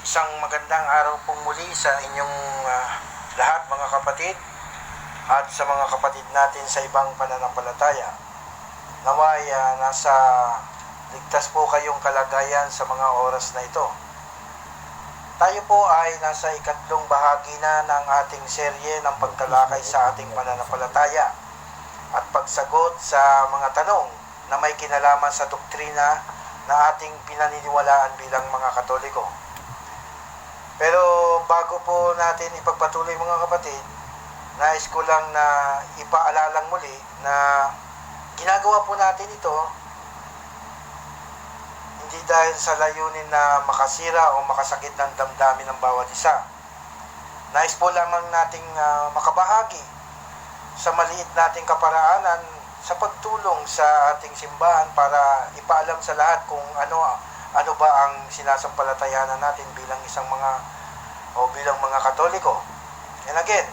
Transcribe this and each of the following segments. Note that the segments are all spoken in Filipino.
Isang magandang araw pong muli sa inyong lahat mga kapatid at sa mga kapatid natin sa ibang pananampalataya. Naway nasa ligtas po kayong kalagayan sa mga oras na ito. Tayo po ay nasa ikatlong bahagi na ng ating serye ng pagtalakay sa ating pananampalataya at pagsagot sa mga tanong na may kinalaman sa doktrina na ating pinaniniwalaan bilang mga Katoliko. Pero bago po natin ipagpatuloy mga kapatid, nais ko lang na ipaalalang muli na ginagawa po natin ito hindi dahil sa layunin na makasira o makasakit ng damdamin ng bawat isa. Nais po lamang nating makabahagi sa maliit nating kaparaanan sa pagtulong sa ating simbahan para ipaalam sa lahat kung ano ba ang sinasampalatayanan natin bilang bilang mga Katoliko. And again,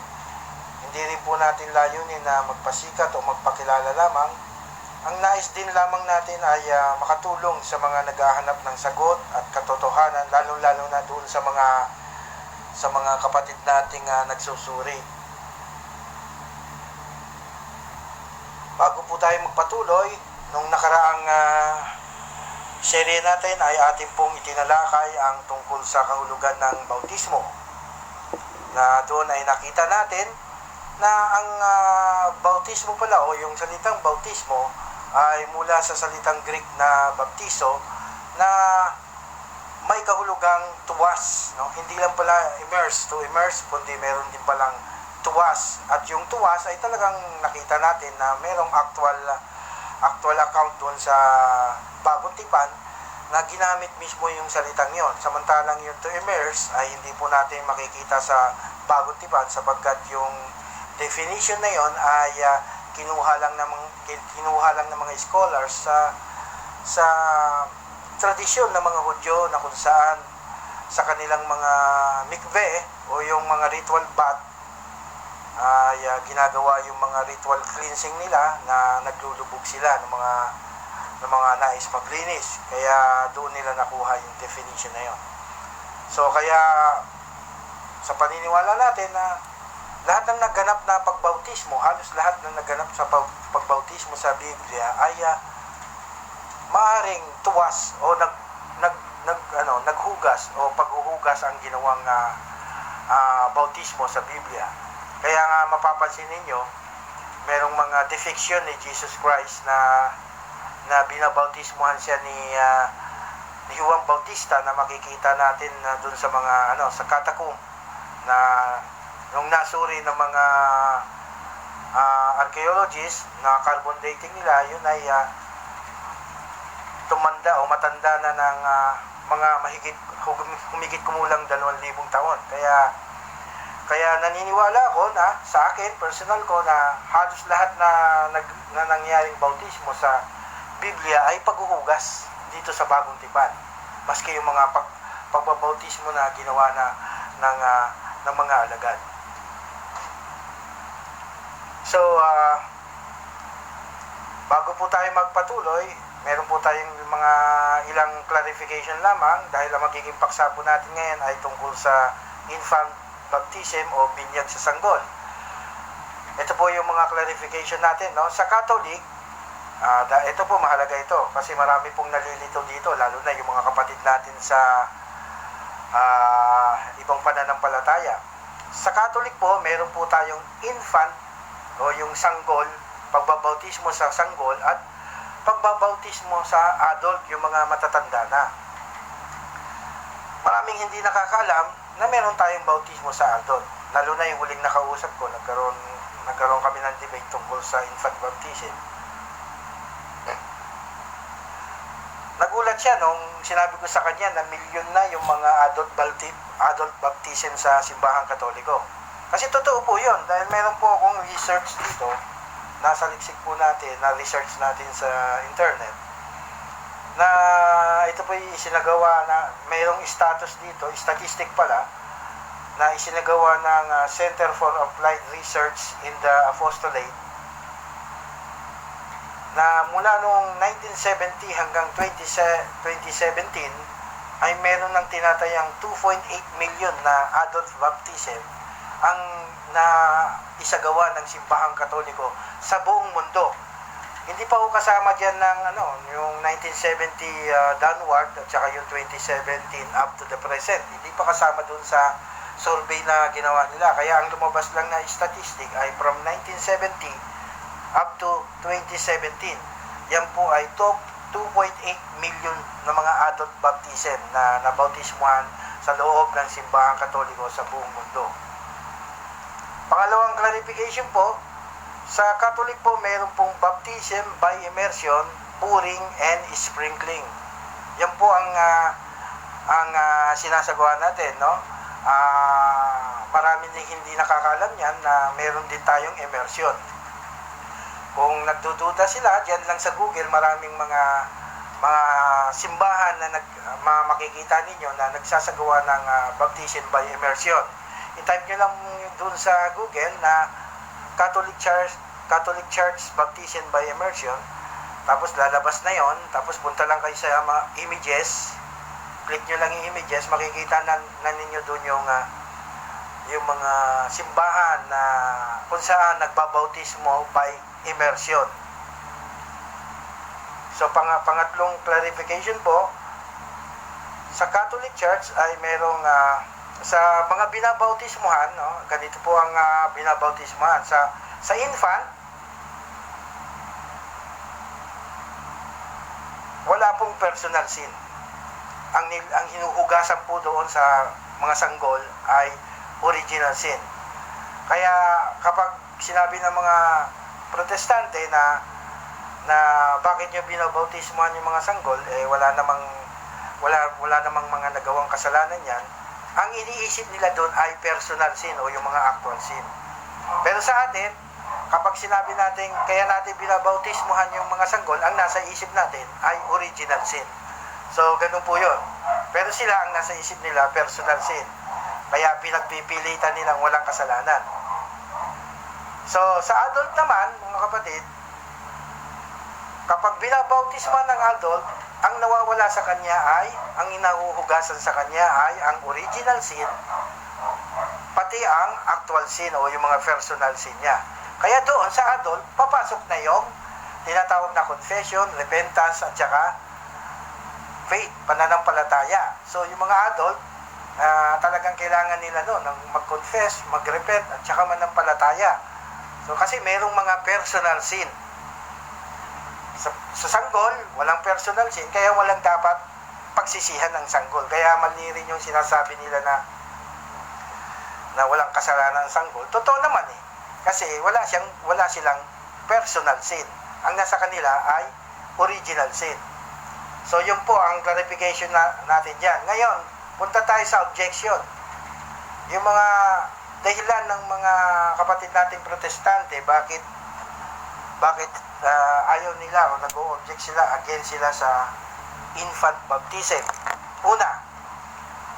hindi rin po natin layunin na magpasikat o magpakilala lamang. Ang nais din lamang natin ay makatulong sa mga naghahanap ng sagot at katotohanan, lalo-lalo na doon sa mga kapatid nating nagsusuri. Bago po tayo magpatuloy, nung nakaraang serye natin ay ating pong itinalakay ang tungkol sa kahulugan ng bautismo. Na doon ay nakita natin na ang bautismo pala o yung salitang bautismo ay mula sa salitang Greek na baptizo na may kahulugang tuwas. No? Hindi lang pala immerse, kundi meron din palang tuwas. At yung tuwas ay talagang nakita natin na merong actual account doon sa Bagong Tipan na ginamit mismo yung salitang yon. Samantalang yung to immerse ay hindi po natin makikita sa Bagong Tipan sapagkat yung definition na yon ay kinuha lang ng mga scholars sa tradisyon ng mga Hudyo na kung saan sa kanilang mga mikve o yung mga ritual bath ay ginagawa yung mga ritual cleansing nila na naglulubog sila ng mga nais maglinis. Kaya doon nila nakuha yung definition na yon. So kaya sa paniniwala natin na lahat ng naganap na pagbautismo, halos lahat ng naganap sa pagbautismo sa Biblia ay maaring tuwas o naghugas o paghuhugas ang ginawang bautismo sa Biblia. Kaya nga mapapansin ninyo, merong mga depiction ni Jesus Christ na binabautismohan siya ni Juan Bautista na makikita natin doon sa mga sa catacomb na nung nasuri ng mga archaeologists na carbon dating nila, yun ay tumanda o matanda na ng mga humigit kumulang 2,000 taon. Kaya naniniwala ako na sa akin, personal ko, na halos lahat na nangyaring bautismo sa Biblia ay paghuhugas dito sa Bagong Tipan. Maski yung mga pagbabautismo na ginawa ng mga alagad. So, bago po tayo magpatuloy, meron po tayong mga ilang clarification lamang dahil ang magiging paksa po natin ngayon ay tungkol sa infant baptism o binyag sa sanggol. Ito po yung mga clarification natin. No? Sa Catholic, ito po mahalaga ito kasi marami pong nalilito dito, lalo na yung mga kapatid natin sa ibang pananampalataya. Sa Catholic po, meron po tayong infant o yung sanggol, pagbabautismo sa sanggol at pagbabautismo sa adult, yung mga matatanda na. Maraming hindi nakakaalam na meron tayong bautismo sa adult. Lalo na yung huling nakausap ko, nagkaroon kami ng debate tungkol sa infant baptism. Nagulat siya nung sinabi ko sa kanya na milyon na yung mga adult baptism sa simbahang Katoliko. Kasi totoo po yun, dahil meron po akong research dito, nasa liksik po natin, na research natin sa internet, na ito po yung isinagawa na mayroong status dito, statistic pala, na isinagawa ng Center for Applied Research in the Apostolate, na mula noong 1970 hanggang 2017 ay meron ng tinatayang 2.8 million na adult baptism ang na isagawa ng simbahang Katoliko sa buong mundo. Hindi pa ho kasama diyan ng yung 1970 downward at saka yung 2017 up to the present. Hindi pa kasama dun sa survey na ginawa nila. Kaya ang lumabas lang na statistic ay from 1970 up to 2017. Yan po ay 2.8 million na mga adult baptism na nabautismuhan sa loob ng simbahang Katoliko sa buong mundo. Pangalawang clarification po, sa Catholic po meron pong baptism by immersion, pouring, and sprinkling. Yan po ang sinasagawa natin, no? Marami din hindi nakakaalam yan na meron din tayong immersion. Kung nagdududa sila, diyan lang sa Google, maraming mga simbahan na makikita ninyo na nagsasagawa ng baptism by immersion. I-type nyo lang dun sa Google na Catholic Church Baptism by Immersion, tapos lalabas na yon, tapos punta lang kayo sa mga images, click nyo lang yung images, makikita na ninyo dun yung mga simbahan na kung saan nagbabautismo by immersion. So pangatlong clarification po, sa Catholic Church ay merong sa mga binabautismuhan, no, ganito po ang binabautismuhan sa infant, wala pong personal sin. Ang hinuhugasan po doon sa mga sanggol ay original sin. Kaya kapag sinabi ng mga protestante na bakit nyo binabautismuhan yung mga sanggol, wala namang mga nagawang kasalanan yan, ang iniisip nila doon ay personal sin o yung mga actual sin. Pero sa atin, kapag sinabi natin, kaya natin binabautismuhan yung mga sanggol, ang nasa isip natin ay original sin. So, ganun po yun. Pero sila, ang nasa isip nila, personal sin. Kaya pinagpipilitan nilang walang kasalanan. So, sa adult naman, mga kapatid, kapag binabautismuhan ng adult, ang nawawala sa kanya ay, ang inahuhugasan sa kanya ay ang original sin, pati ang actual sin o yung mga personal sin niya. Kaya doon sa adult, papasok na yung tinatawag na confession, repentance, at saka faith, pananampalataya. So yung mga adult, talagang kailangan nila doon ng mag-confess, mag-repent, at saka manampalataya. So kasi merong mga personal sin. Sa sanggol, walang personal sin, kaya walang dapat pagsisihan ng sanggol. Kaya mali rin yung sinasabi nila na walang kasalanan ng sanggol. Totoo naman kasi wala silang personal sin. Ang nasa kanila ay original sin. So yun po ang clarification natin dyan. Ngayon, punta tayo sa objection. Yung mga dahilan ng mga kapatid nating protestante, bakit ayaw nila o nag-o-object sila, against sila sa infant baptism. Una,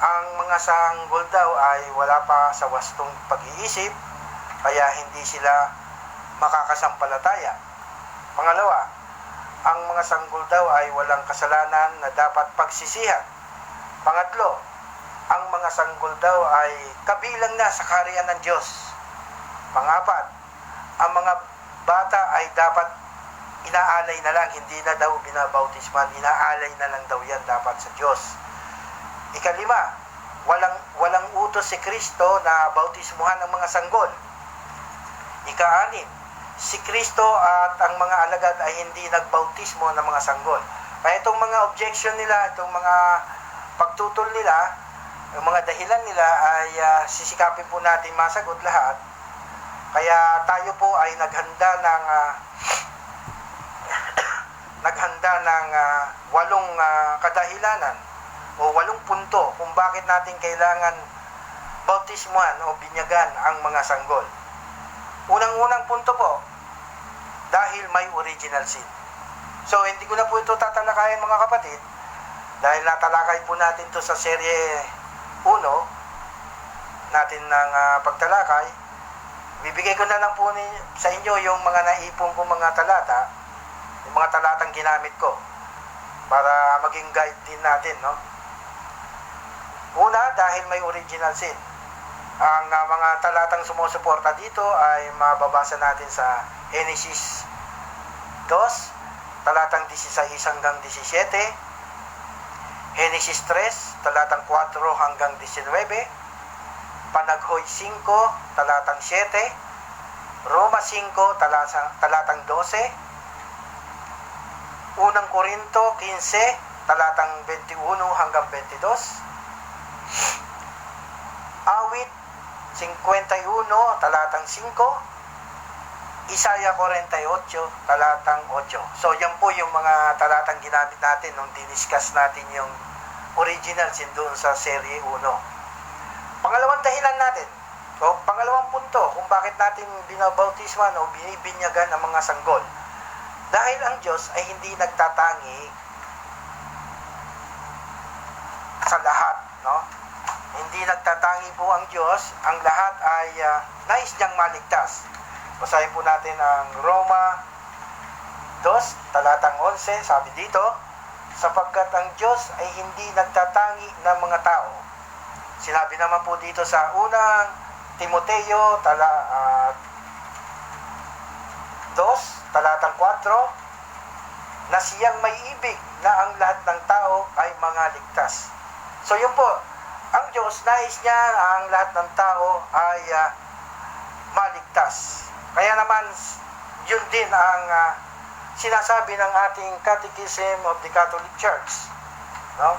ang mga sanggol daw ay wala pa sa wastong pag-iisip, kaya hindi sila makakasampalataya. Pangalawa, ang mga sanggol daw ay walang kasalanan na dapat pagsisihan. Pangatlo, ang mga sanggol daw ay kabilang na sa kaharian ng Diyos. Pangapat, ang mga bata ay dapat inaalay na lang, hindi na daw binabautisman, inaalay na lang daw yan dapat sa Diyos. Ikalima, walang utos si Kristo na bautismuhan ng mga sanggol. Ika-anim, si Kristo at ang mga alagad ay hindi nagbautismo ng mga sanggol. Kaya itong mga objection nila, itong mga pagtutol nila, yung mga dahilan nila ay sisikapin po natin masagot lahat. Kaya tayo po ay naghanda ng 8 kadahilanan o 8 punto kung bakit natin kailangan bautismuhan o binyagan ang mga sanggol. Unang-unang punto po, dahil may original sin. So, hindi ko na po ito tatalakayin mga kapatid, dahil natalakay po natin ito sa serye 1 natin ng pagtalakay. Bibigay ko na lang po sa inyo yung mga naipon ko mga talata, yung mga talatang ginamit ko, para maging guide din natin, no? Una, dahil may original sin. Ang mga talatang sumusuporta dito ay mababasa natin sa Genesis 2, talatang 16 hanggang 17, Genesis 3, talatang 4 hanggang 19, Panaghoy 5, talatang 7, Roma 5, talatang 12, Unang Korinto 15, talatang 21 hanggang 22, Awit 51, talatang 5, Isaiah 48, talatang 8. So, yan po yung mga talatang ginamit natin nung diniscuss natin yung original sin doon sa Serie 1. Pangalawang dahilan natin, o pangalawang punto kung bakit natin binabautisman o binibinyagan ang mga sanggol. Dahil ang Diyos ay hindi nagtatangi sa lahat, no? Hindi nagtatangi po ang Diyos, ang lahat ay nais niyang maligtas. Basahin po natin ang Roma 2, talatang 11, sabi dito, sapagkat ang Diyos ay hindi nagtatangi ng mga tao. Sinabi naman po dito sa unang Timoteo 2, talatang 4, na siyang may ibig na ang lahat ng tao ay mga ligtas. So yun po, ang Diyos, nais niya ang lahat ng tao ay maligtas. Kaya naman, yun din ang sinasabi ng ating Catechism of the Catholic Church. No?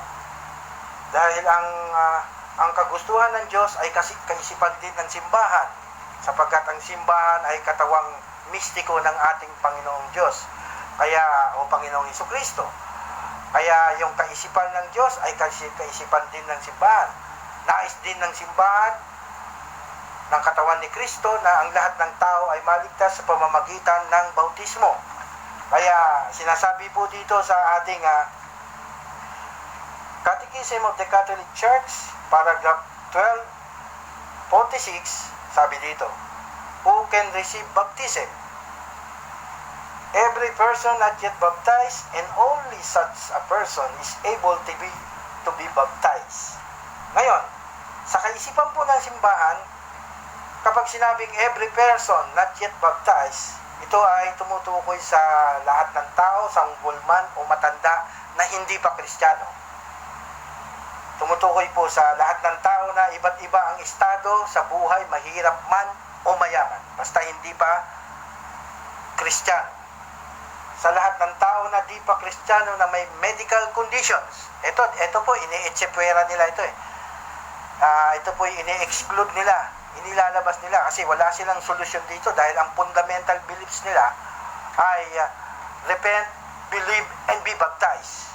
Dahil ang kagustuhan ng Diyos ay kaisipan din ng simbahan, sapagkat ang simbahan ay katawang mistiko ng ating Panginoong Diyos. Kaya, o Panginoong Hesukristo. Kaya yung kaisipan ng Diyos ay kaisipan din ng simbahan. Nais din ng simbahan ng katawan ni Kristo na ang lahat ng tao ay maligtas sa pamamagitan ng bautismo. Kaya sinasabi po dito sa ating Catechism of the Catholic Church, paragraph 1246, sabi dito, who can receive baptism? Every person not yet baptized, and only such a person is able to be baptized. Ngayon, sa kaisipan po ng simbahan, kapag sinabing every person not yet baptized, ito ay tumutukoy sa lahat ng tao, sanggol man o matanda na hindi pa Kristiyano. Tumutukoy po sa lahat ng tao na iba't iba ang estado sa buhay, mahirap man o mayaman, basta hindi pa Kristiyano. Sa lahat ng tao na di pa Kristiyano na may medical conditions, ito po, ini-etsepwera nila ito eh. Ito po ini-exclude nila, inilalabas nila kasi wala silang solusyon dito dahil ang fundamental beliefs nila ay repent, believe, and be baptized.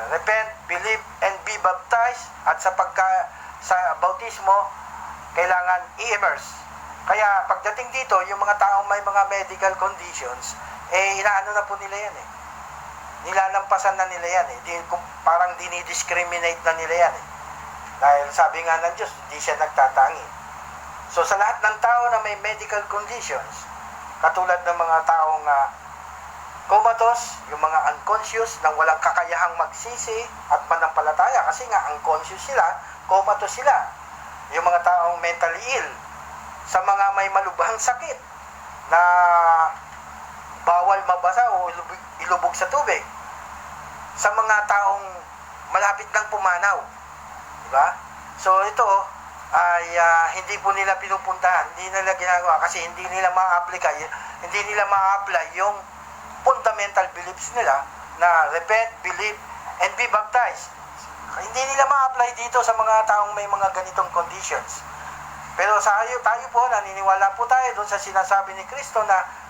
Repent, believe, and be baptized, at sa bautismo, kailangan i-immerse. Kaya pagdating dito, yung mga taong may mga medical conditions, inaano na po nila yan eh. Nilalampasan na nila yan eh. Parang dinidiscriminate na nila yan eh. Dahil sabi nga ng Diyos, hindi siya nagtatangi. So sa lahat ng tao na may medical conditions, katulad ng mga taong comatose, yung mga unconscious, nang walang kakayahang magsisi at manampalataya, kasi nga unconscious sila, comatose sila. Yung mga taong mentally ill, sa mga may malubhang sakit, na bawal mabasa o ilubog sa tubig, sa mga taong malapit ng pumanaw, diba? So ito ay hindi po nila pinupuntahan, hindi nila ginagawa kasi hindi nila ma-apply yung fundamental beliefs nila na repent, believe, and be baptized. Hindi nila ma-apply dito sa mga taong may mga ganitong conditions. Pero tayo po, naniniwala po tayo doon sa sinasabi ni Kristo na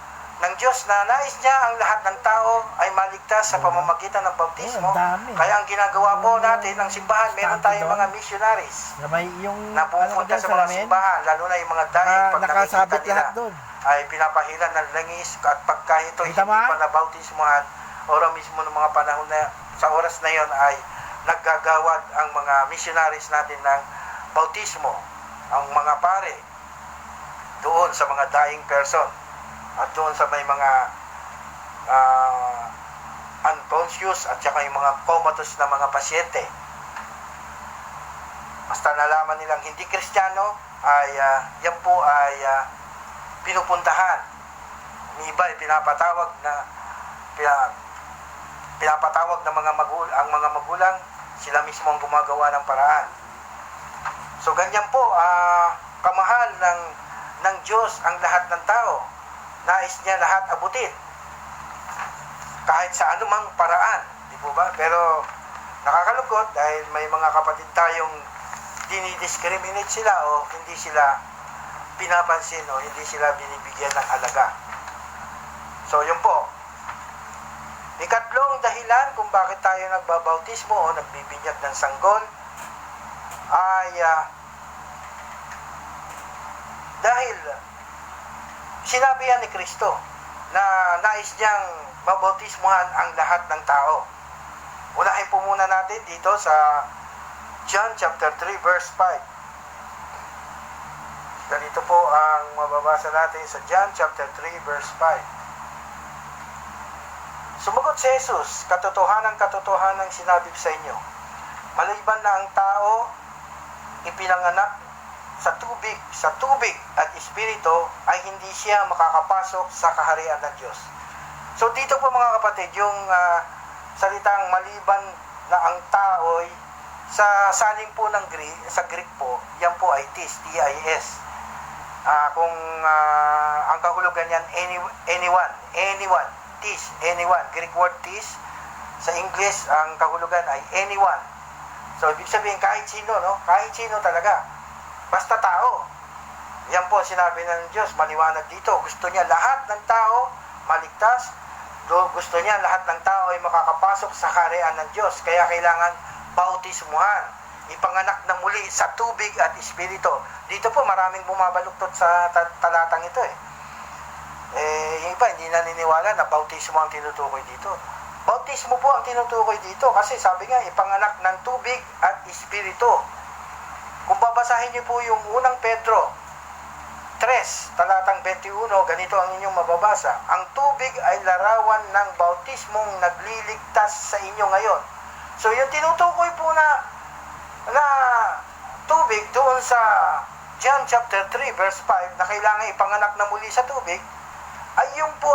ng Diyos na nais niya ang lahat ng tao ay maligtas sa pamamagitan ng bautismo. Kaya ang ginagawa po natin, ang simbahan, meron tayong mga missionaries na pupunta sa mga simbahan, lalo na yung mga dahil pag nakikita nila ay pinapahilan ng langis, at pagka ito hindi pa nabautismohan, ora mismo ng mga panahon na sa oras na yon ay naggagawad ang mga missionaries natin ng bautismo, ang mga pare doon sa mga dying person at doon sa may mga unconscious at saka yung mga comatose na mga pasyente. basta nalaman nilang hindi Kristiyano, ay yan po ay pinupuntahan. May iba ay pinapatawag ng ang mga magulang, sila mismo ang gumagawa ng paraan. So ganyan po, kamahal ng Diyos ang lahat ng tao. Nais niya lahat abutin. Kahit sa anumang paraan, di po ba? Pero nakakalungkot dahil may mga kapatid tayong dinidiscriminate sila o hindi sila pinapansin o hindi sila binibigyan ng halaga. So yun po. Ikatlong dahilan kung bakit tayo nagbabautismo o nagbibinyag ng sanggol ay dahil sinabi yan ni Kristo na nais niyang babautismuhan ang lahat ng tao. Unahin po muna natin dito sa John chapter 3 verse 5. Ganito po ang mababasa natin sa John chapter 3 verse 5. Sumagot si Jesus, katotohanan sinabi ko sa inyo, maliban na ang tao ipinanganak sa tubig at espiritu, ay hindi siya makakapasok sa kaharian ng Diyos. So dito po mga kapatid, yung salitang maliban na ang tao'y sa saling po ng sa Greek po, yan po ay tis, T-I-S. Kung ang kahulugan yan, anyone, tis, anyone, Greek word tis. Sa English, ang kahulugan ay anyone. So ibig sabihin kahit sino, no? Kahit sino talaga. Basta tao. Yan po sinabi ng Diyos, maliwanag dito. Gusto niya lahat ng tao maligtas. Gusto niya lahat ng tao ay makakapasok sa kaharian ng Diyos. Kaya kailangan bautismuhan. Ipanganak na muli sa tubig at espiritu. Dito po maraming bumabaluktot sa talatang ito yung iba hindi naniniwala na bautismo ang tinutukoy dito. Bautismo po ang tinutukoy dito kasi sabi nga ipanganak ng tubig at espiritu. Kung babasahin niyo po yung unang Pedro 3, talatang 21, ganito ang inyong mababasa. Ang tubig ay larawan ng bautismong nagliligtas sa inyo ngayon. So yung tinutukoy po na tubig doon sa John chapter 3 verse 5 na kailangan ipanganak na muli sa tubig, ay yung po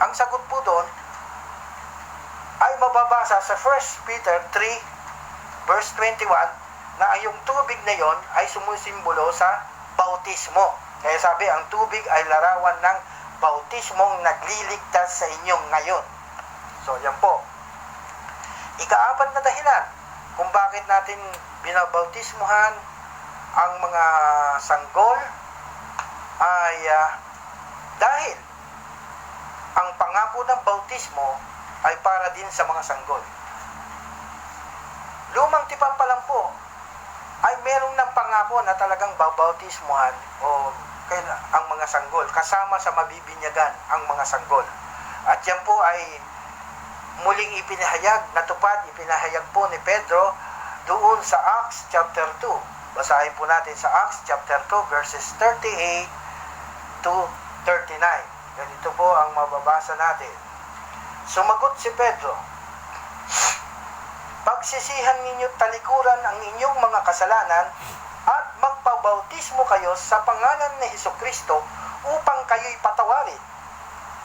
ang sagot po doon ay mababasa sa 1 Peter 3 verse 21 na yung tubig na yon ay sumusimbolo sa bautismo. Kaya sabi, ang tubig ay larawan ng bautismong nagliligtas sa inyong ngayon. So, yan po. Ika-4 na dahilan kung bakit natin binabautismuhan ang mga sanggol ay dahil ang pangako ng bautismo ay para din sa mga sanggol. Lumang tipan pa lang po ay merong ng pangako na talagang babautismuhan o ang mga sanggol, kasama sa mabibinyagan ang mga sanggol. At yan po ay muling ipinahayag po ni Pedro doon sa Acts chapter 2. Basahin po natin sa Acts chapter 2 verses 38 to 39. Ganito po ang mababasa natin. Sumagot si Pedro, pagsisihan ninyo talikuran ang inyong mga kasalanan at magpabautismo kayo sa pangalan ni Hesukristo upang kayo'y patawarin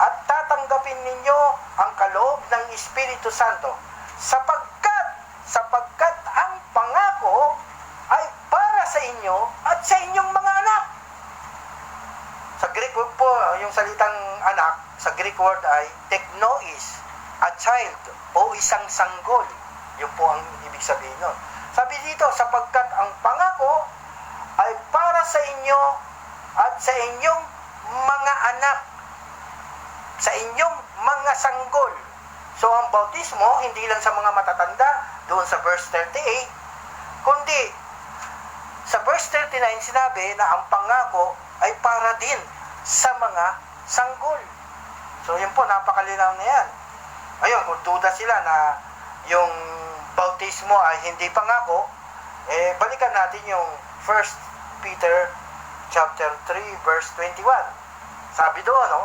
at tatanggapin ninyo ang kaloob ng Espiritu Santo sapagkat ang pangako ay para sa inyo at sa inyong mga anak. Sa Greek word po, yung salitang anak, sa Greek word ay teknois, a child o isang sanggol. Yun po ang ibig sabihin nun. Sabi dito, sapagkat ang pangako ay para sa inyo at sa inyong mga anak, sa inyong mga sanggol. So ang bautismo, hindi lang sa mga matatanda, doon sa verse 38, kundi sa verse 39 sinabi na ang pangako ay para din sa mga sanggol. So yun po, napakalinaw na yan. Ayun, kung duda sila na yung bautismo ay hindi pangako, balikan natin yung 1 Peter chapter 3 verse 21. Sabi doon,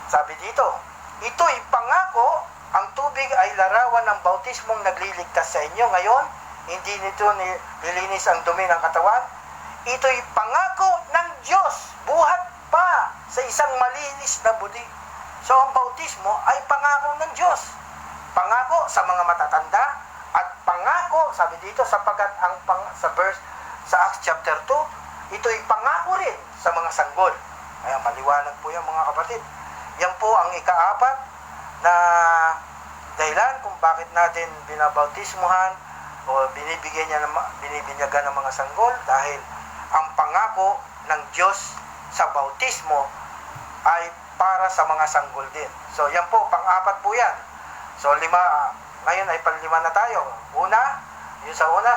sabi dito, ito'y pangako, ang tubig ay larawan ng bautismong nagliligtas sa inyo ngayon, hindi nito nilinis ang dumi ng katawan. Ito'y pangako ng Diyos, buhat pa sa isang malinis na budi. So ang bautismo ay pangako ng Diyos. Pangako sa mga matatanda at pangako, sabi dito, sapagkat sa verse sa Acts chapter 2, ito'y pangako rin sa mga sanggol. Kaya maliwanag po yan mga kapatid. Yan po ang ikaapat na dahilan kung bakit natin binabautismuhan o binibinyagan ng mga sanggol, dahil ang pangako ng Diyos sa bautismo ay para sa mga sanggol din. So yan po, pang-apat po yan. So ngayon ay panlima na tayo. Yung sa una,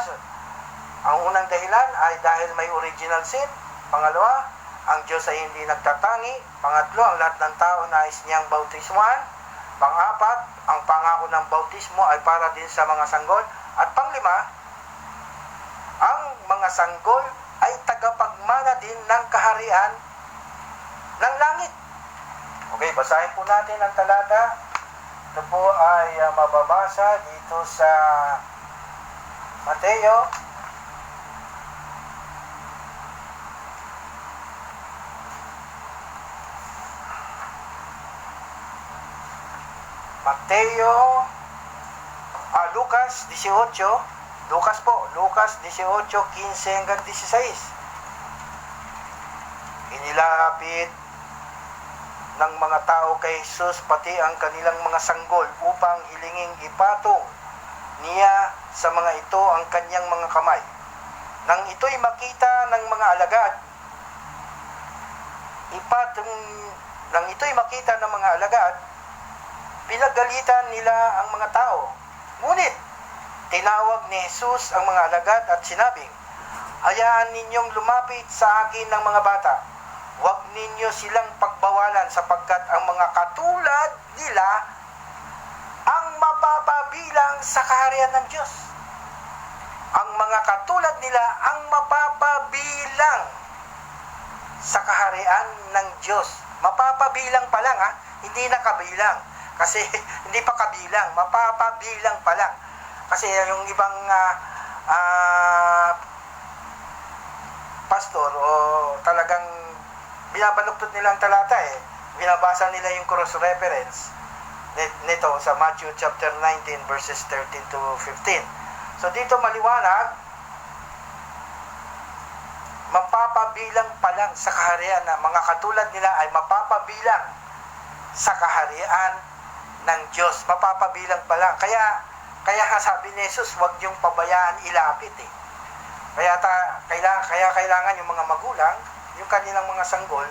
ang unang dahilan ay dahil may original sin. Pangalawa, ang Diyos ay hindi nagtatangi. Pangatlo, ang lahat ng tao nais niyang bautismuhan. Pang-apat, ang pangako ng bautismo ay para din sa mga sanggol. At panglima, ang mga sanggol ay tagapagmana din ng kaharian ng langit. Okay, basahin po natin ang talata. Ito po ay mababasa dito sa Mateo. Lucas 18. Lucas 18:15 hanggang 16. Inilapit ng mga tao kay Jesus pati ang kanilang mga sanggol upang hilinging ipatong niya sa mga ito ang kanyang mga kamay. Nang ito'y makita ng mga alagad, pinagalitan nila ang mga tao. Ngunit, tinawag ni Jesus ang mga alagad at sinabing, hayaan ninyong lumapit sa akin ng mga bata. Huwag ninyo silang pagbawalan sapagkat ang mga katulad nila ang mapapabilang sa kaharian ng Diyos. Ang mga katulad nila ang mapapabilang sa kaharian ng Diyos. Mapapabilang pa lang, hindi na kabilang. Kasi hindi pa kabilang, mapapabilang pa lang. Kasi yung ibang pastor o talagang binabaluktot nila ang talata binabasa nila yung cross reference nito sa Matthew chapter 19 verses 13 to 15. So dito maliwanag, mapapabilang pa lang sa kaharian na mga katulad nila ay mapapabilang sa kaharian ng Diyos. Mapapabilang pa lang. Kaya sabi ni Jesus, huwag niyong pabayaan ilapit Kaya kailangan yung mga magulang, yung kanilang mga sanggol,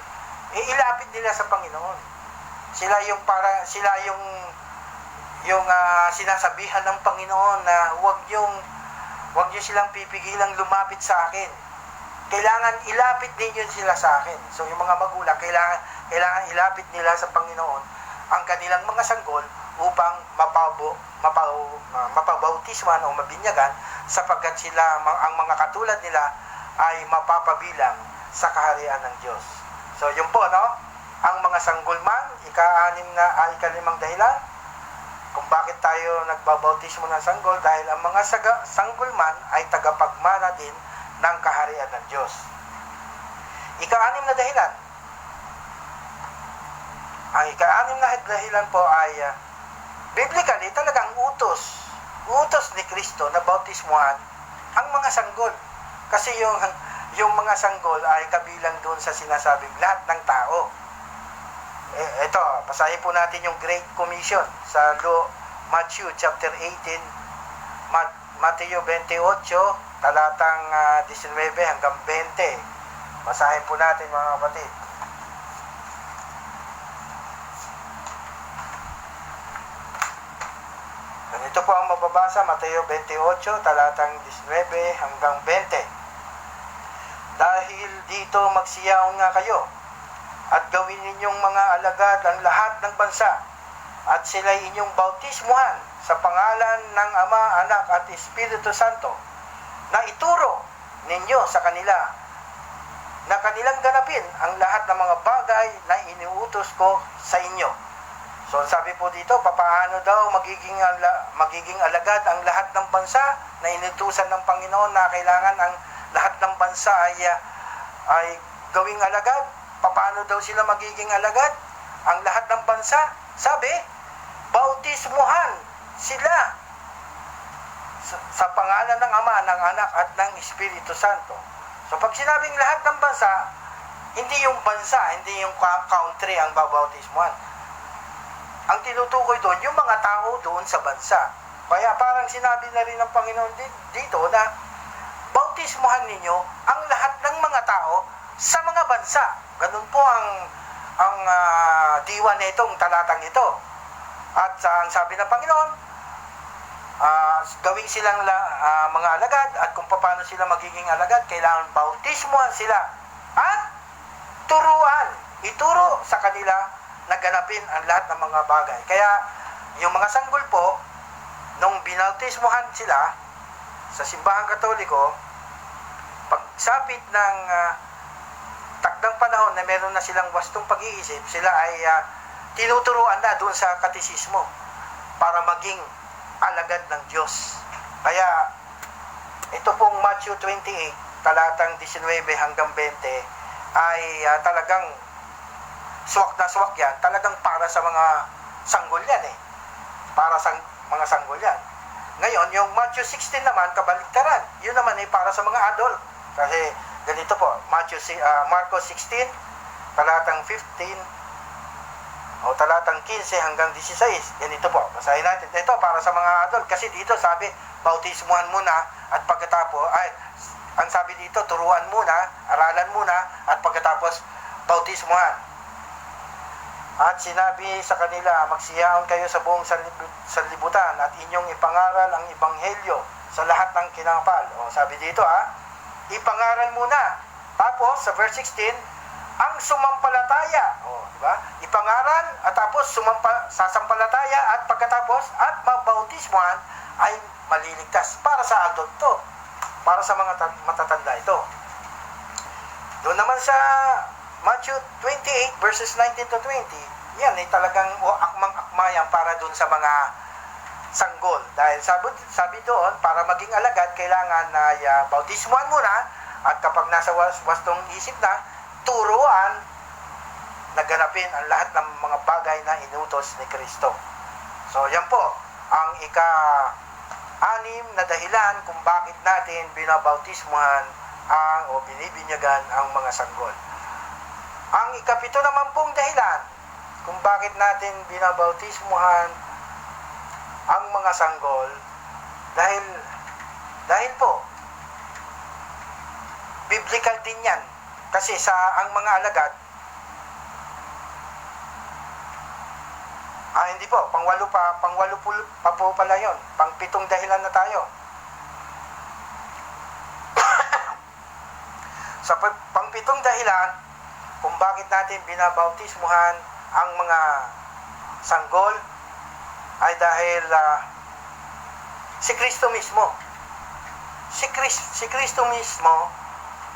ilapit nila sa Panginoon. Sila yung sinasabihan ng Panginoon na huwag niyo silang pipigilang lumapit sa akin. Kailangan ilapit ninyo sila sa akin. So yung mga magulang, kailangan ilapit nila sa Panginoon ang kanilang mga sanggol upang mapabautisman o mabinyagan, sapagkat ang mga katulad nila ay mapapabilang sa kaharian ng Diyos. So yun po, ang mga sanggol man, ikalimang dahilan kung bakit tayo nagbabautismo ng sanggol, dahil ang mga sanggol man ay tagapagmana din ng kaharian ng Diyos. Ika-anim na dahilan. Ang ika-anim na dahilan po ay biblically talagang utos ni Kristo na bautismuhan ang mga sanggol. Kasi yung mga sanggol ay kabilang doon sa sinasabing lahat ng tao. Ito, basahin po natin yung Great Commission sa Matthew chapter 18, Mateo 28, talatang 19 hanggang 20. Basahin po natin mga kapatid. Ganito po ang mababasa, Mateo 28, talatang 19 hanggang 20. Dahil dito magsiyaon nga kayo, at gawin ninyong mga alagad ang lahat ng bansa, at sila'y inyong bautismuhan sa pangalan ng Ama, Anak at Espiritu Santo, na ituro ninyo sa kanila na kanilang ganapin ang lahat ng mga bagay na iniutos ko sa inyo. So sabi po dito, papaano daw magiging alagad ang lahat ng bansa na inutusan ng Panginoon na kailangan ang lahat ng bansa ay gawing alagad? Papaano daw sila magiging alagad? Ang lahat ng bansa, sabi, bautismuhan sila sa pangalan ng Ama, ng Anak at ng Espiritu Santo. So pag sinabing lahat ng bansa, hindi yung bansa, hindi yung country ang babautismuhan. Ang tinutukoy doon, yung mga tao doon sa bansa. Kaya parang sinabi na rin ng Panginoon dito na bautismuhan ninyo ang lahat ng mga tao sa mga bansa. Ganun po ang diwa nitong talatang ito. At ang sabi ng Panginoon, gawin silang mga alagad, at kung paano sila magiging alagad, kailangan bautismuhan sila at turuan, ituro sa kanila na ganapin ang lahat ng mga bagay. Kaya yung mga sanggol po, nung binautismuhan sila sa simbahang Katoliko, pagsapit ng takdang panahon na meron na silang wastong pag-iisip, sila ay tinuturuan na doon sa katisismo para maging alagad ng Diyos. Kaya ito pong Matthew 28, talatang 19 hanggang 20, ay talagang swak na swak yan. Talagang para sa mga sanggol yan eh. Para sa mga sanggol yan. Ngayon, yung Matthew 16 naman, kabaligtaran. Yun naman ay para sa mga adult. Kasi ganito po, Marcos 16, talatang 15, o talatang 15 hanggang 16. Ganito po, basahin natin. Ito para sa mga adult. Kasi dito sabi, bautismuhan muna at pagkatapos, ang sabi dito, turuan muna, aralan muna, at pagkatapos, bautismuhan. At sinabi sa kanila, magsiyaon kayo sa buong sanlibutan at inyong ipangaral ang ebanghelyo sa lahat ng kinapal. O sabi dito ipangaral muna. Tapos sa verse 16, ang sumampalataya. O, di ba? Ipangaral at tapos sasampalataya at pagkatapos at mabautismuhan ay maliligtas. Para sa adult to. Para sa mga matatanda ito. Doon naman sa Matthew 28 verses 19 to 20, yan ay talagang akmang-akma yan para doon sa mga sanggol. Dahil sabi doon, para maging alagad, kailangan na bautismuhan muna, at kapag nasa wastong isip na, turuan na ganapin ang lahat ng mga bagay na inutos ni Kristo. So yan po ang ika-6 na dahilan kung bakit natin binabautismuhan o binibinyagan ang mga sanggol. Ang ika-7 naman pong dahilan kung bakit natin binabautismuhan ang mga sanggol, dahil po biblical din yan. Kasi ang mga alagad, hindi po, pangwalo pa po pala yun. Pang-7 dahilan na tayo. Sa pang-7 dahilan kung bakit natin binabautismuhan ang mga sanggol ay dahil si Kristo mismo. Si Kristo mismo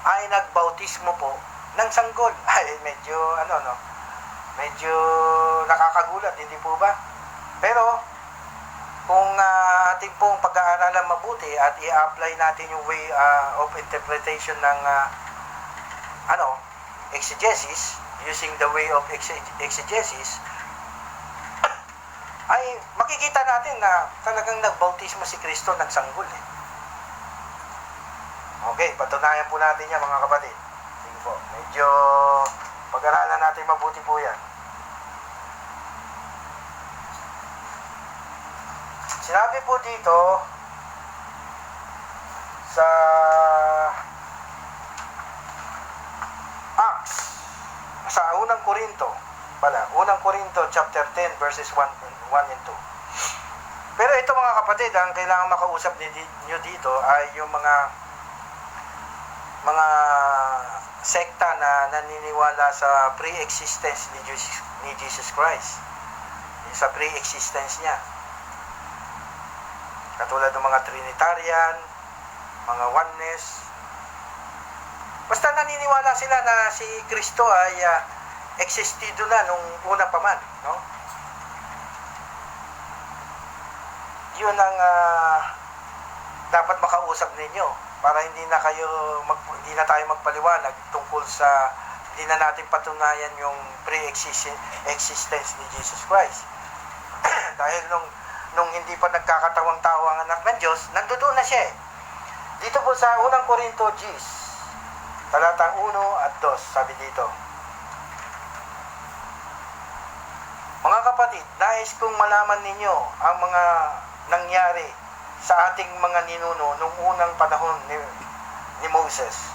ay nagbautismo po ng sanggol. Ay medyo medyo nakakagulat, hindi po ba? Pero kung ating pong pag-aaralan mabuti at i-apply natin yung way of interpretation ng exegesis, using the way of exegesis, ay makikita natin na talagang nagbautismo si Kristo ng sanggol eh. Okay, patunayan po natin yan mga kapatid. Sige po, medyo pag-aralan natin mabuti po yan. Sinabi po dito sa Acts, sa unang Korinto chapter 10 verses 1 and 2. Pero ito mga kapatid, ang kailangan makausap niyo dito ay yung mga sekta na naniniwala sa pre-existence ni Jesus Christ. Sa pre-existence niya. Katulad ng mga Trinitarian, mga Oneness. Basta naniniwala sila na si Kristo ay existido na nung una pa man, no? yun ang dapat makausap ninyo para hindi na tayo magpaliwanag tungkol sa hindi na natin patunayan yung pre-existence ni Jesus Christ. Dahil nung hindi pa nagkakatawang tao ang anak ng Diyos, nandoon na siya eh. Dito po sa unang Korinto 10, talatang 1 at 2, sabi dito, mga kapatid, nais kong malaman ninyo ang mga nangyari sa ating mga ninuno nung unang panahon ni Moses.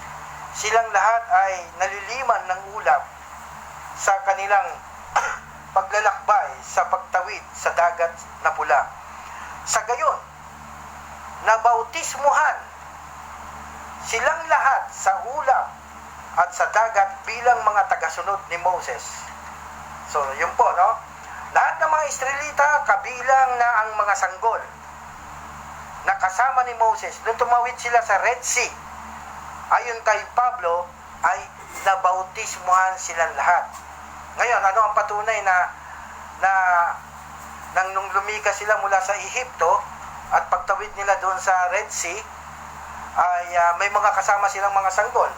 Silang lahat ay naliliman ng ulap sa kanilang paglalakbay sa pagtawid sa dagat na pula. Sa gayon, nabautismuhan silang lahat sa ulap at sa dagat bilang mga tagasunod ni Moses. So, yun po, no? Lahat ng mga Israelita, kabilang na ang mga sanggol na kasama ni Moses, nung tumawid sila sa Red Sea, ayon kay Pablo, ay nabautismuhan silang lahat. Ngayon, ano ang patunay nang nung lumikas sila mula sa Ehipto at pagtawid nila doon sa Red Sea, ay may mga kasama silang mga sanggol.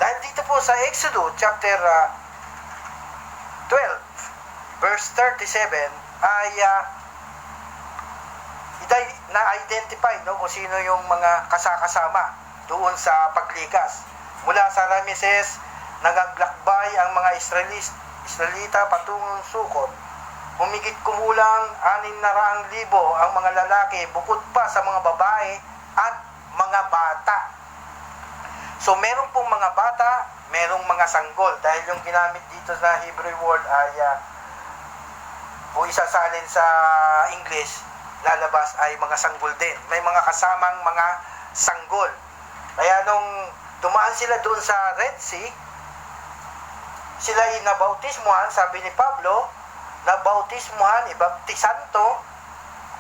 Dahil dito po sa Exodus chapter 12, verse 37, ay na-identify, no, kung sino yung mga kasama doon sa paglikas. Mula sa Ramesses, nagaglakbay ang mga Israelita patungong Sukot. Humigit kumulang 600,000 ang mga lalaki, bukod pa sa mga babae at mga bata. So meron pong mga bata, merong mga sanggol, dahil yung ginamit dito sa Hebrew word ay kung isasalin sa English, lalabas ay mga sanggol din. May mga kasamang mga sanggol. Kaya nung dumaan sila doon sa Red Sea, sila ay nabautismuhan, sabi ni Pablo, nabautismuhan, ibaptisanto,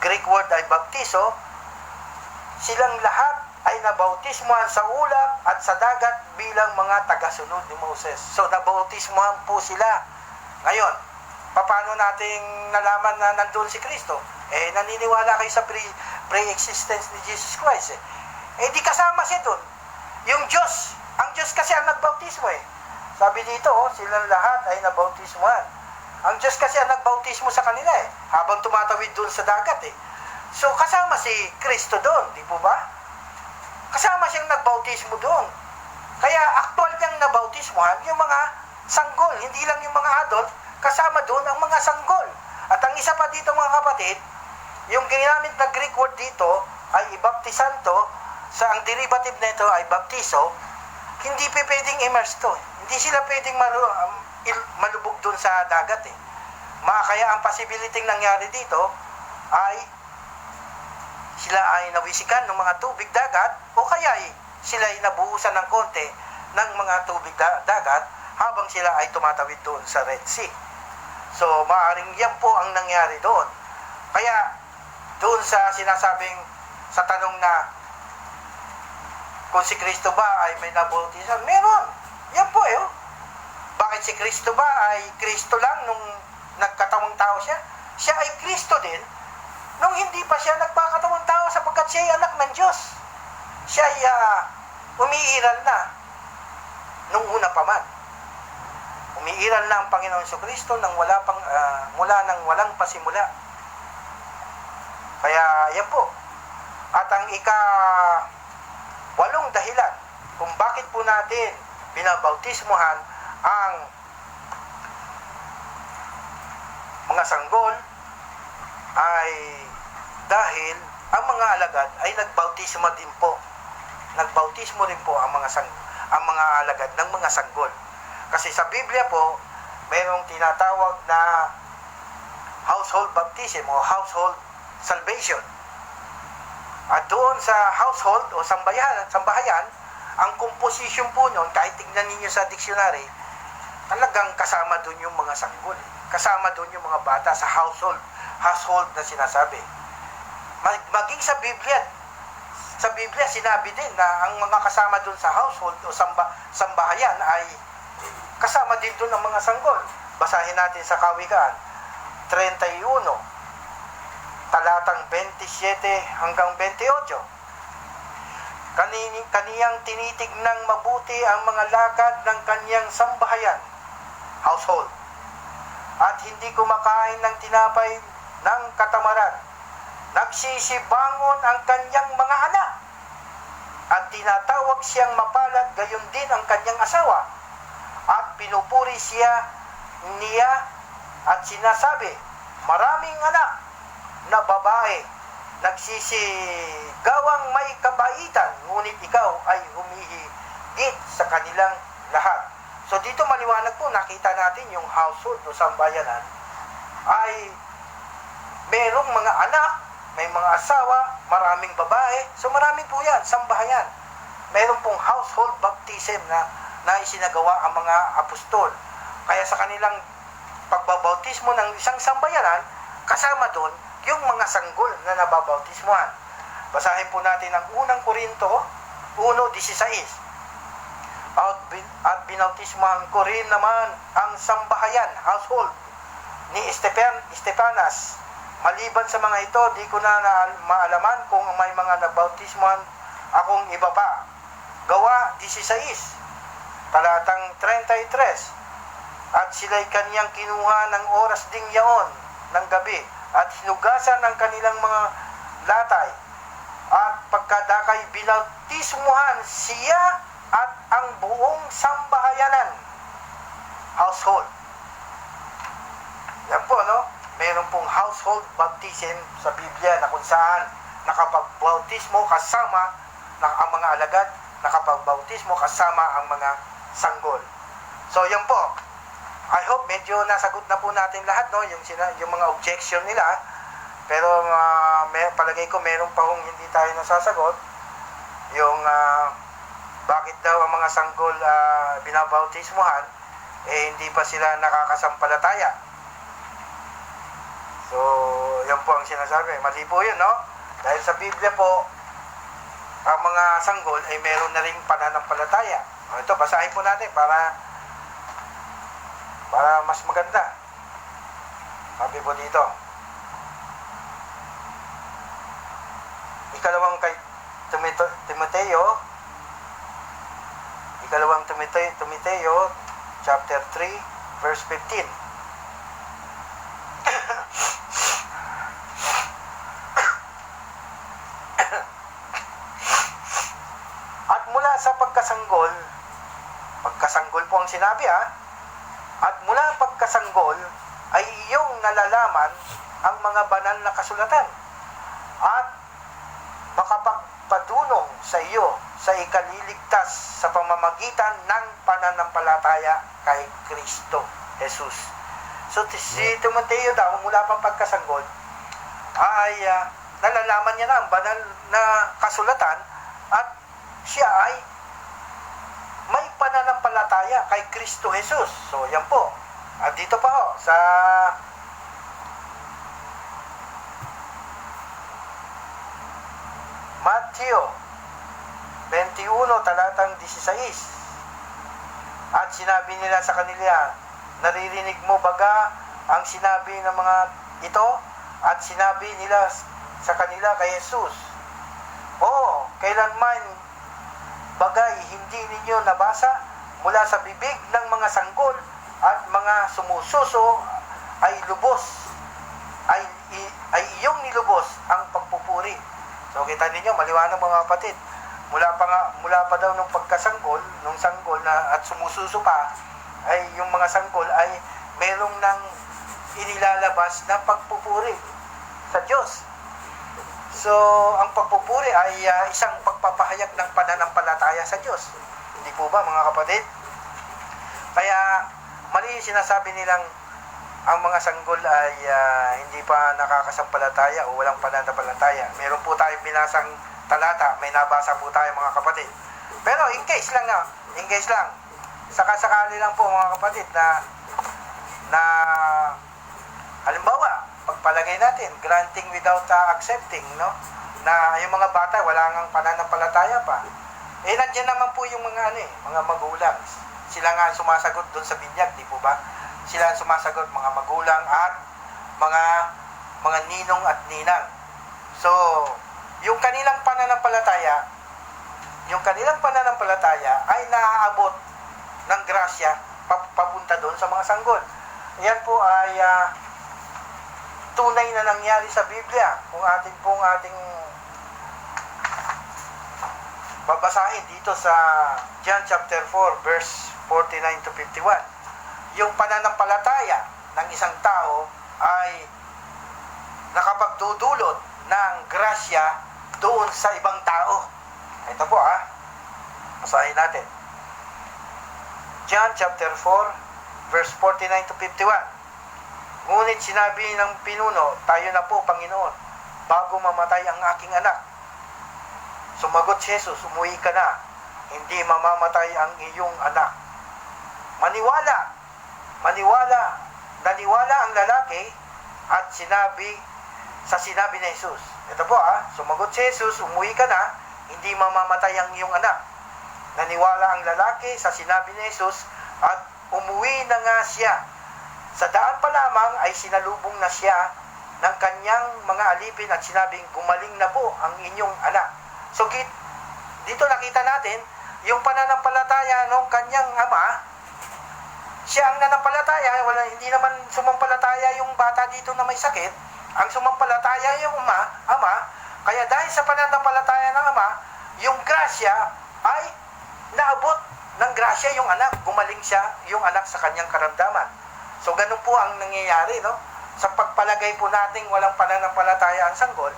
Greek word ay baptiso, silang lahat ay nabautismuhan sa ulap at sa dagat bilang mga tagasunod ni Moses. So nabautismuhan po sila. Ngayon, paano nating nalaman na nandun si Kristo? Naniniwala kayo sa pre-existence ni Jesus Christ di kasama siya dun. Yung Diyos, ang Diyos kasi ang nagbautismo Sabi dito, silang lahat ay nabautismuhan. Ang Diyos kasi ang nagbautismo sa kanila habang tumatawid dun sa dagat So kasama si Kristo dun, di po ba? Kasama siyang nagbautismo dun. Kaya actual niyang nabautismuhan yung mga sanggol, hindi lang yung mga adult, kasama dun ang mga sanggol. At ang isa pa dito mga kapatid, yung ginamit na Greek word dito ay ibaptisanto, sa ang derivative nito ay baptiso, hindi pwedeng immerse to. Hindi sila pwedeng malubog dun sa dagat Kaya ang possibility nangyari dito ay sila ay nawisikan ng mga tubig dagat o kaya sila ay nabuhusan ng konti ng mga tubig dagat habang sila ay tumatawid doon sa Red Sea. So, maaaring yan po ang nangyari doon. Kaya, doon sa sinasabing, sa tanong na, kung si Kristo ba ay may nabautismo, meron. Yan po Bakit si Kristo ba ay Kristo lang nung nagkatawang tao siya? Siya ay Kristo din nung hindi pa siya nagpakatawang tao sapagkat siya ay anak ng Diyos. Siya ay umiiral na nung una pa man. Umiiral na ang Panginoon Jesucristo mula nang walang pasimula. Kaya yan po. At ang ika-8 dahilan kung bakit po natin binabautismuhan ang mga sanggol ay dahil ang mga alagad ay nagbautismo din po. Nagbautismo rin po ang mga alagad ng mga sanggol. Kasi sa Biblia po, mayroong tinatawag na household baptism o household salvation. At doon sa household o sambahayan, ang composition po noon, kahit tignan ninyo sa dictionary, talagang kasama doon yung mga sanggol. Kasama doon yung mga bata sa household na sinasabi. Maging sa Biblia sinabi din na ang mga kasama doon sa household o sambahayan ay kasama din doon ang mga sanggol. Basahin natin sa Kawikaan 31, talatang 27 hanggang 28. Kaniyang tinitignang mabuti ang mga lakad ng kaniyang sambahayan, household, at hindi kumakain ng tinapay ng katamaran. Nagsisibangon ang kaniyang mga anak, at tinatawag siyang mapalad, gayon din ang kaniyang asawa, at pinupuri niya at sinasabi, maraming anak na babae nagsisigawang may kabaitan, ngunit ikaw ay humihigit sa kanilang lahat. So dito maliwanag po, nakita natin yung household o sambayanan ay merong mga anak, may mga asawa, maraming babae. So marami po yan, sambahayan. Meron pong household baptism na isinagawa ang mga apostol. Kaya sa kanilang pagbabautismo ng isang sambayanan, kasama doon yung mga sanggol na nababautismuhan. Basahin po natin ang unang Korinto 1:16. At binautismuhan ko rin naman ang sambahayan, household, ni Estepanas. Maliban sa mga ito, di ko na maalaman kung may mga nabautismuhan akong iba pa. Gawa 16, talatang 33. At sila'y kaniyang kinuha ng oras ding yaon ng gabi, at hinugasan ang kanilang mga latay, at pagkadakay binautismuhan siya at ang buong sambahayanan, household. Yan po, no? Meron pong household baptism sa Biblia na kung saan nakapagbautismo kasama ang mga alagad, nakapagbautismo kasama ang mga sanggol. So yan po, I hope medyo nasagot na po natin lahat, no? Yung mga objection nila. Pero palagay ko meron pa kung hindi tayo nasasagot. Yung bakit daw ang mga sanggol binabautismuhan, hindi pa sila nakakasampalataya. So, yan po ang sinasabi. Mali po yun, no? Dahil sa Biblia po, ang mga sanggol ay meron na ring pananampalataya. Ito, basahin po natin para mas maganda. Sabi po dito, ikalawang Timoteo chapter 3 verse 15. At mula sa pagkasanggol po ang sinabi, at mula pagkasanggol ay iyong nalalaman ang mga banal na kasulatan, at makapagpadunong sa iyo sa ikaliligtas sa pamamagitan ng pananampalataya kay Kristo Jesus. So si Timoteo daw, mula pa pagkasanggol ay nalalaman niya na ang banal na kasulatan, at siya ay may pananampalataya kay Kristo Jesus. So yan po. At dito pa sa Matthew 21 talatang 16. At sinabi nila sa kanila, naririnig mo baga ang sinabi ng mga ito? At sinabi nila sa kanila kay Jesus, o kailanman bagay hindi ninyo nabasa mula sa bibig ng mga sanggol at mga sumususo ay iyong nilubos ang pagpupuri. So kita ninyo, maliwanag mga kapatid, mula pa daw nung pagkasanggol, nung sanggol na at sumususo pa, ay yung mga sanggol ay merong nang inilalabas na pagpupuri sa Diyos. So, ang pagpupuri ay isang pagpapahayag ng pananampalataya sa Diyos. Hindi po ba mga kapatid? Kaya, mali sinasabi nilang ang mga sanggol ay hindi pa nakakasampalataya o walang pananampalataya. Meron po tayong binasang talata, may nabasa po tayo mga kapatid. Pero in case lang, sakasakali lang po mga kapatid na halimbawa, pagpalagay natin, granting without accepting, no? Na yung mga bata, wala ngang pananampalataya pa. Nandiyan naman po yung mga magulang. Sila nga sumasagot doon sa binyag, di po ba? Sila ang sumasagot, mga magulang at mga mga ninong at ninang. So, yung kanilang pananampalataya ay naaabot ng grasya papunta doon sa mga sanggol. Yan po ay tunay na nangyari sa Biblia. Kung ating babasahin dito sa John chapter 4 verse 49 to 51, yung pananampalataya ng isang tao ay nakapagdudulot ng grasya doon sa ibang tao. Ito po basahin natin. John chapter 4 verse 49 to 51. Ngunit sinabi ng pinuno, tayo na po, Panginoon, bago mamatay ang aking anak. Sumagot si Jesus, umuwi ka na, hindi mamamatay ang iyong anak. Naniwala ang lalaki at sinabi ni Jesus. Ito po sumagot si Jesus, umuwi ka na, hindi mamamatay ang iyong anak. Naniwala ang lalaki sa sinabi ni Jesus at umuwi na nga siya. Sa daan pa lamang ay sinalubong na siya ng kanyang mga alipin at sinabing, gumaling na po ang inyong anak. So dito nakita natin yung pananampalataya ng kanyang ama. Siya ang nanampalataya, hindi naman sumampalataya yung bata dito na may sakit. Ang sumampalataya yung ama. Kaya dahil sa pananampalataya ng ama, yung grasya ay naabot ng grasya yung anak. Gumaling siya yung anak sa kanyang karamdaman. So ganun po ang nangyayari, no? Sa pagpalagay po nating walang pananampalataya ang sanggol,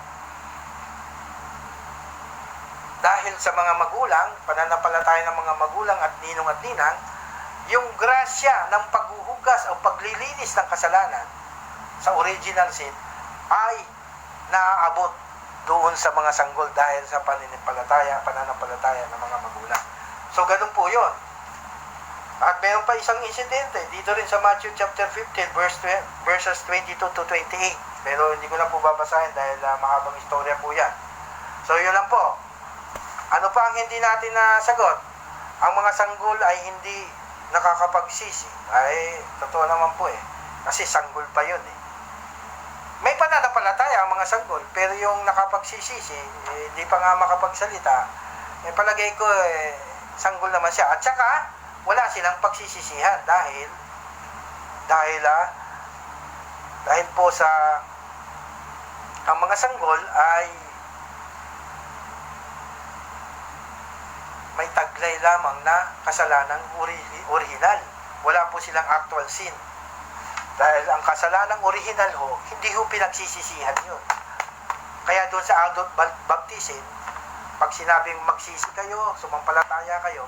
dahil sa mga magulang, pananampalataya ng mga magulang at ninong at ninang, yung grasya ng paghuhugas o paglilinis ng kasalanan sa original sin ay naaabot doon sa mga sanggol dahil sa pananampalataya ng mga magulang. So ganun po yun. At mayroon pa isang insidente dito rin sa Matthew chapter 15 verses 22 to 28. Pero hindi ko na po babasahin dahil mahabang istorya po yan. So yun lang po. Ano pa ang hindi natin nasagot? Ang mga sanggol ay hindi nakakapagsisi. Ay, totoo naman po kasi sanggol pa yun May pananampalataya ang mga sanggol, pero yung nakapagsisisi, hindi pa nga makapagsalita, palagay ko sanggol naman siya. At saka, wala silang pagsisisihan dahil po sa ang mga sanggol ay may taglay lamang na kasalanang original. Wala po silang actual sin. Dahil ang kasalanang original hindi pinagsisisihan yun. Kaya doon sa adult baptism, pag sinabing magsisi kayo, sumampalataya kayo,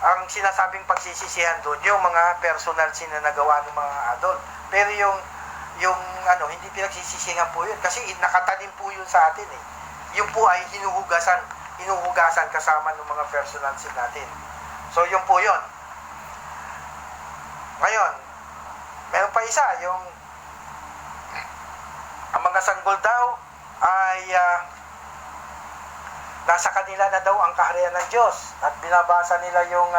ang sinasabing pagsisisihan doon, yung mga personal sin na nagawa ng mga adult. Pero yung hindi pinagsisisihan po yun. Kasi nakatanim po yun sa atin Yung po ay hinuhugasan kasama ng mga personal sin natin. So, yun po yun. Ngayon, meron pa isa, ang mga sanggol daw ay nasa kanila na daw ang kaharian ng Diyos. At binabasa nila yung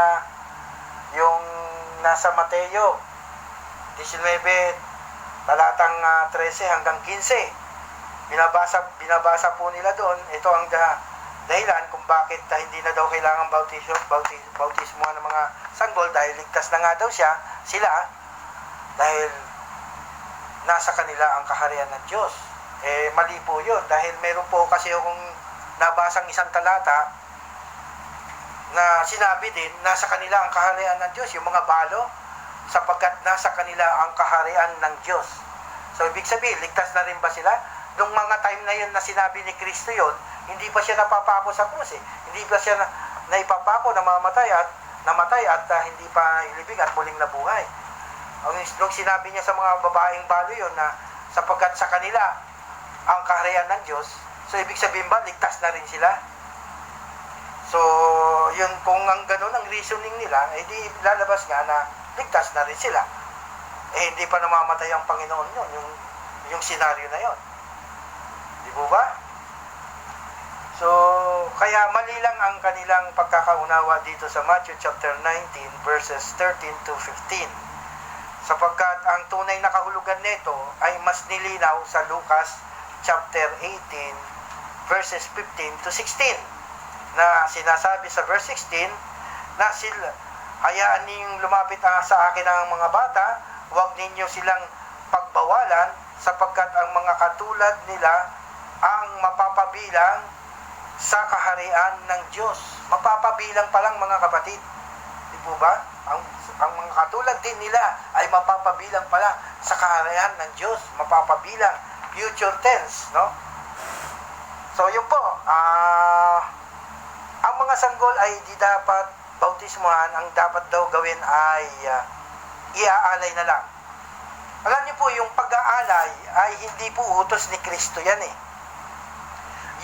nasa Mateo 19, talatang 13 hanggang 15. Binabasa po nila doon. Ito ang dahilan kung bakit hindi na daw kailangan bautismo ng mga sanggol dahil ligtas na nga daw sila dahil nasa kanila ang kaharian ng Diyos. Mali po yun dahil meron po kasi akong nabasang isang talata na sinabi din nasa kanila ang kaharian ng Diyos, yung mga balo, sapagkat nasa kanila ang kaharian ng Diyos. So ibig sabihin, ligtas na rin ba sila? Nung mga time na yun na sinabi ni Kristo yun, hindi pa siya napapako sa krus Hindi pa siya naipapako, namatay at hindi pa ilibing at muling nabuhay. Nung sinabi niya sa mga babaeng balo yun na sapagkat sa kanila ang kaharian ng Diyos, so ibig sabihin ba, ligtas na rin sila? So, yun, kung ang ganun ang reasoning nila, di lalabas nga na ligtas na rin sila. Hindi pa namamatay ang Panginoon yun, yung senaryo na yun. Di po ba? So, kaya mali lang ang kanilang pagkakaunawa dito sa Matthew chapter 19 verses 13 to 15. sapagkat ang tunay na kahulugan nito ay mas nilinaw sa Lucas chapter 18 verses 15 to 16 na sinasabi sa verse 16 na sila, hayaan ninyong lumapit sa akin ang mga bata, huwag ninyo silang pagbawalan sapagkat ang mga katulad nila ang mapapabilang sa kaharian ng Diyos. Mapapabilang pa lang, mga kapatid. Di po ba? Ang mga katulad din nila ay mapapabilang pala sa kaharian ng Diyos. Mapapabilang. Future tense, no? So, yun po. Ang mga sanggol ay di dapat bautismuhan. Ang dapat daw gawin ay iaalay na lang. Alam niyo po, yung pag-aalay ay hindi po utos ni Kristo yan eh.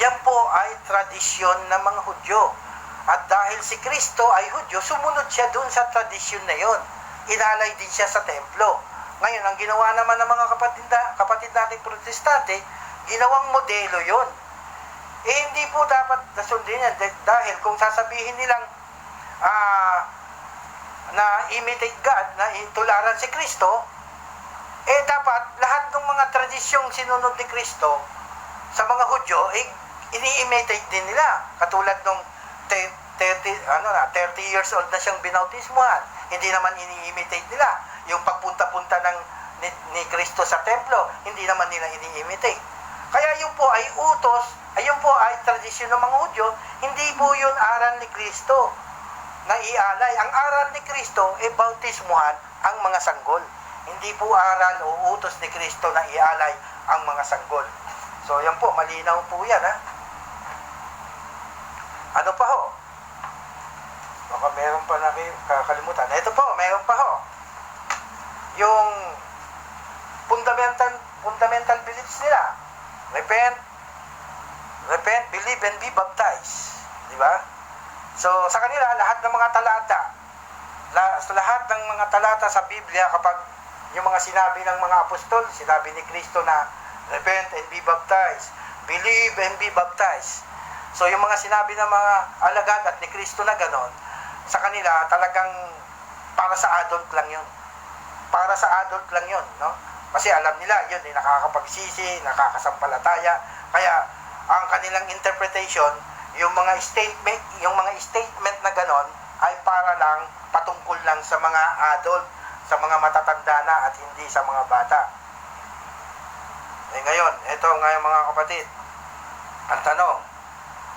Yan po ay tradisyon ng mga Hudyo. At dahil si Kristo ay Hudyo, sumunod siya dun sa tradisyon na yon. Inalay din siya sa templo. Ngayon, ang ginawa naman ng mga kapatid nating protestante, ginawang modelo yon. Eh, hindi po dapat nasundin yan. Dahil kung sasabihin nilang na imitate God, na intularan si Kristo, eh dapat lahat ng mga tradisyong sinunod ni Kristo sa mga Hudyo, eh ini-imitate din nila. Katulad nung 30 years old na siyang binautismuhan. Hindi naman ini-imitate nila. Yung pagpunta-punta ni Kristo sa templo, hindi naman nila ini-imitate. Kaya yun po ay utos, ayun po ay tradisyon ng mga Hudyo, hindi po yun aral ni Kristo na ialay. Ang aral ni Kristo ay bautismuhan ang mga sanggol. Hindi po aral o utos ni Kristo na ialay ang mga sanggol. So yan po, malinaw po yan ha. Ano pa ho? Baka meron pa kakalimutan. Ito po, meron pa ho. Yung fundamental beliefs nila. Repent, believe, and be baptized. Di ba? So, sa kanila, lahat ng mga talata, sa Biblia, kapag yung mga sinabi ng mga apostol, sinabi ni Kristo na repent and be baptized, believe and be baptized. So, yung mga sinabi ng mga alagad at ni Kristo na ganon, sa kanila, talagang para sa adult lang yun. Para sa adult lang yun, no? Kasi alam nila, yun, nakakapagsisi, nakakasampalataya. Kaya, ang kanilang interpretation, yung mga statement na ganon, ay para lang, patungkol lang sa mga adult, sa mga matatanda na, at hindi sa mga bata. Eh ngayon, ito ngayon mga kapatid, ang tanong,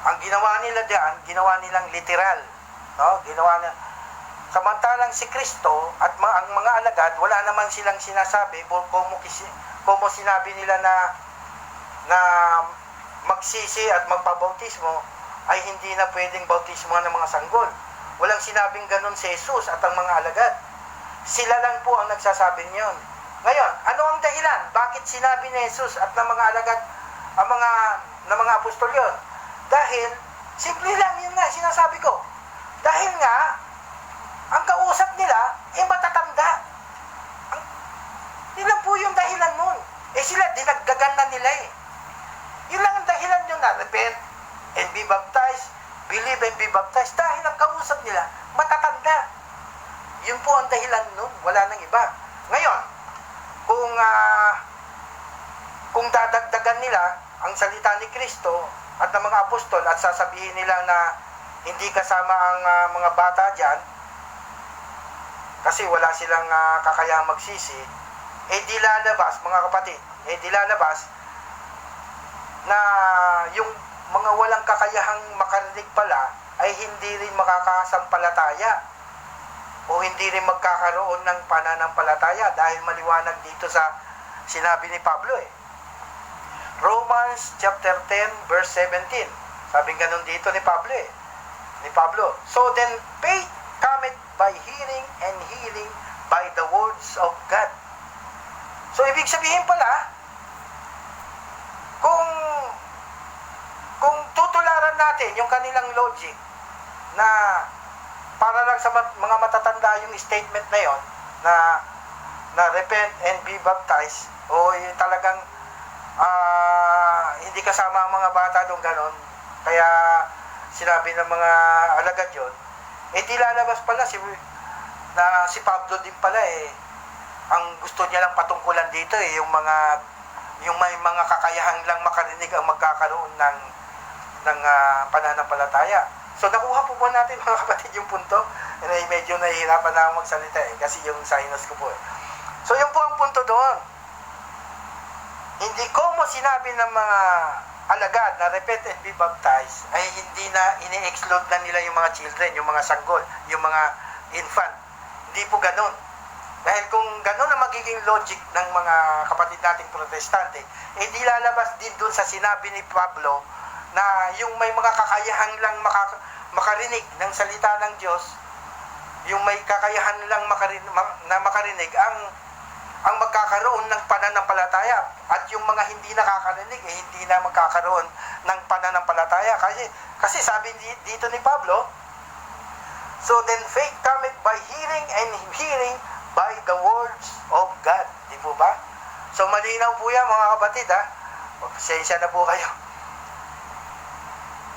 ang ginawa nila diyan, ginawa nilang literal, no? Samantalang si Kristo at ang mga alagad, wala naman silang sinasabi kung sinabi nila na magsisi at magpabautismo ay hindi na pwedeng bautismo ng mga sanggol. Walang sinabing ganun si Jesus at ang mga alagad. Sila lang po ang nagsasabing yun. Ngayon, ano ang dahilan? Bakit sinabi ni Jesus at ng mga alagad, ng mga apostol yun? Dahil, simple lang yun nga, sinasabi ko. Dahil nga, ang kausap nila, matatanda. Yun lang po yung dahilan nun. Sila, dinagdagan na nila eh. Yun lang ang dahilan yun na, repent and be baptized, believe and be baptized. Dahil ang kausap nila, matatanda. Yun po ang dahilan nun, wala nang iba. Ngayon, kung dadagdagan nila ang salita ni Kristo at ng mga apostol at sasabihin nila na hindi kasama ang mga bata dyan kasi wala silang kakayahang magsisi, di lalabas, mga kapatid, di lalabas na yung mga walang kakayahang makarinig pala ay hindi rin makakasampalataya o hindi rin magkakaroon ng pananampalataya dahil maliwanag dito sa sinabi ni Pablo eh. Romans chapter 10 verse 17. Sabing ganun dito ni Pablo eh. So then faith cometh by hearing and hearing by the words of God. So ibig sabihin pala, kung tutularan natin yung kanilang logic na para lang sa mga matatanda yung statement na yon na repent and be baptized o yung talagang hindi kasama ang mga bata doon ganon, kaya sinabi ng mga alagad yon, di lalabas pala si Pablo din pala ang gusto niya lang patungkulan dito yung may mga kakayahan lang makarinig ang magkakaroon ng pananampalataya. So nakuha po po natin mga kapatid yung punto. Medyo nahihirapan na akong magsalita kasi yung sinus ko po. So yun po ang punto doon. Hindi ko mo sinabi ng mga alagad na repent and be baptized ay hindi na ini-exclude na nila yung mga children, yung mga sanggol, yung mga infant. Hindi po ganun. Dahil kung ganun ang magiging logic ng mga kapatid nating protestante, di lalabas din dun sa sinabi ni Pablo na yung may mga kakayahan lang makarinig ng salita ng Diyos, yung may kakayahan lang makarinig ang magkakaroon ng pananampalataya, at yung mga hindi nakakarinig hindi na magkakaroon ng pananampalataya kasi sabi dito ni Pablo, so then faith cometh by hearing, and hearing by the words of God. Di po ba? So malinaw po yan mga kapatid ha. Pasensya na po kayo.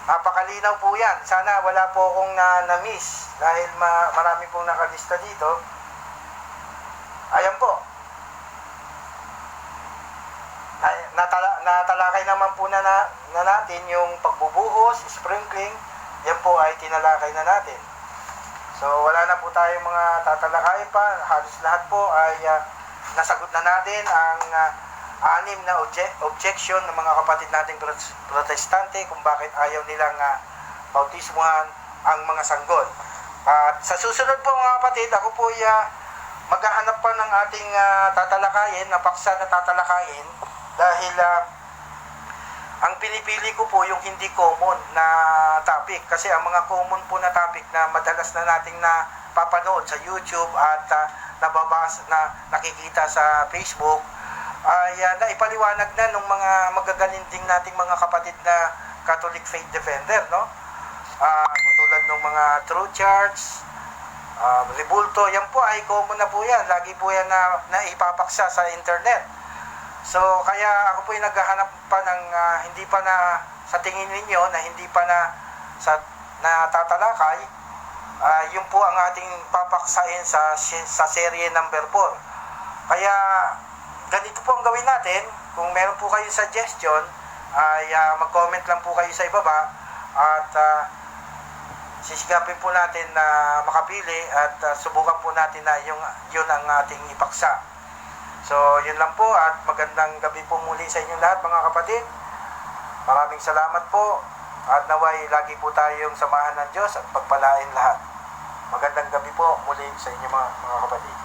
Napakalinaw po yan. Sana wala po akong na-miss dahil marami pong nakalista dito. Ayan po. Natalakay naman po na natin yung pagbubuhos, sprinkling. Yan po ay tinalakay na natin. So wala na po tayong mga tatalakay pa. Halos lahat po ay nasagot na natin ang anim na objection ng mga kapatid nating protestante kung bakit ayaw nilang bautismuhan ang mga sanggol. At sa susunod po mga kapatid, ako po ay maghahanap pa ng ating tatalakayin, na paksa na tatalakayin, dahil ang pinipili ko po yung hindi common na topic, kasi ang mga common po na topic na madalas na nating napapanood sa YouTube at nababasa na nakikita sa Facebook ay naipaliwanag na ng mga magagalinding nating mga kapatid na Catholic faith defender, no? Tulad ng mga True Church, Rebulto, yan po ay common na po yan. Lagi po yan na ipapaksa sa internet. So kaya ako po ay naghahanap pa ng hindi pa na sa tingin ninyo na hindi pa na tatalakay. Yun po ang ating papaksain sa serye number 4. Kaya ganito po ang gawin natin. Kung meron po kayong suggestion ay mag-comment lang po kayo sa ibaba at sisigapin po natin na makapili at subukan po natin na yun ang ating ipaksa. So yun lang po, at magandang gabi po muli sa inyong lahat mga kapatid. Maraming salamat po, at naway lagi po tayong samahan ng Diyos at pagpalain lahat. Magandang gabi po muli sa inyo mga kapatid.